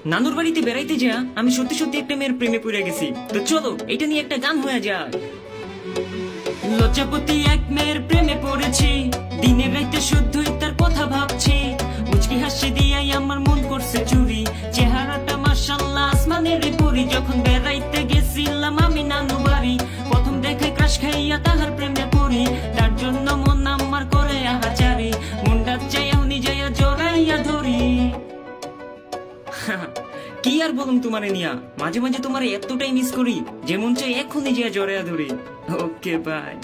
নানুর বাড়িতে বেড়াইতে যা আমি সত্যি সত্যি একটা মেয়ের প্রেমে পড়ে গেছি। তো চলো এটা নিয়ে একটা গান হয়ে যায়। লজ্জাপতি এক মেয়ের প্রেমে পড়েছি, দিনে রাইতে শুধুই তার কথা ভাবছি। মুচকি হাসি দিয়াই আমার মন করছে চুরি, চেহারাটা মাশাআল্লাহ আসমানের পরি। যখন বেড়াইতে গেছিলাম আমি নানু বাড়ি, প্রথম দেখায় ক্রাশ খাইয়া তাহার প্রেমে পড়ি। তার জন্য মন আমার করে আহাচারি, মনটা চাইয়া নিজেয়া জড়াইয়া ধরি। কি আর বলুন তোমারে নিয়া, মাঝে মাঝে তোমার এতটাই মিস করি যে মন চাই এখনই যে জড়াইয়া ধরি। Okay bye.